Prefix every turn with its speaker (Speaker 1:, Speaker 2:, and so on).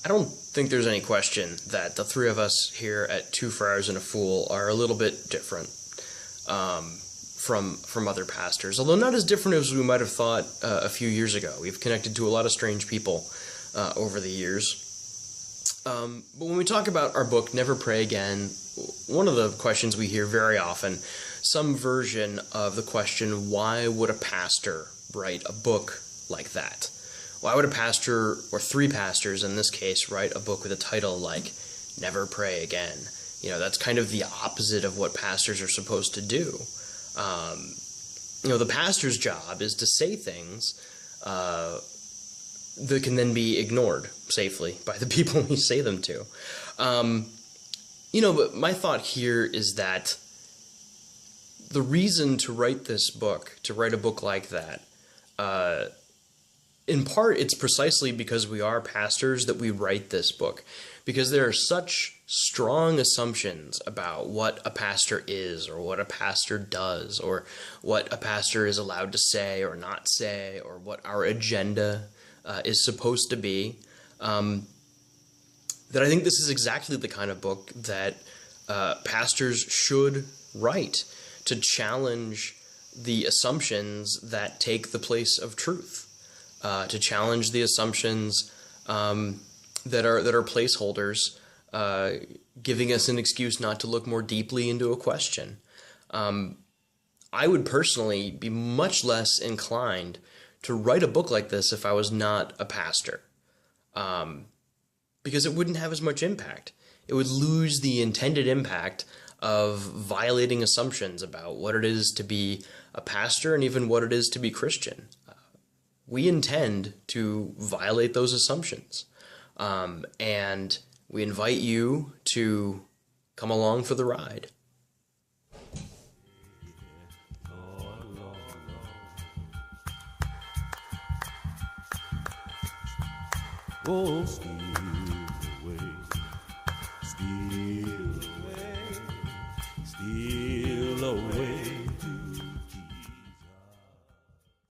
Speaker 1: I don't think there's any question that the three of us here at Two Friars and a Fool are a little bit different from other pastors, although not as different as we might have thought a few years ago. We've connected to a lot of strange people over the years. But when we talk about our book, Never Pray Again, one of the questions we hear very often, some version of the question, why would a pastor write a book like that? Why would a pastor, or three pastors in this case, write a book with a title like Never Pray Again? You know, that's kind of the opposite of what pastors are supposed to do. The pastor's job is to say things that can then be ignored safely by the people we say them to. But my thought here is that the reason to write this book, to write a book like that, in part, it's precisely because we are pastors that we write this book, because there are such strong assumptions about what a pastor is, or what a pastor does, or what a pastor is allowed to say or not say, or what our agenda is supposed to be, that I think this is exactly the kind of book that pastors should write, to challenge the assumptions that take the place of truth. To challenge the assumptions that are placeholders, giving us an excuse not to look more deeply into a question. I would personally be much less inclined to write a book like this if I was not a pastor, because it wouldn't have as much impact. It would lose the intended impact of violating assumptions about what it is to be a pastor and even what it is to be Christian. We intend to violate those assumptions, and we invite you to come along for the ride.
Speaker 2: Oh,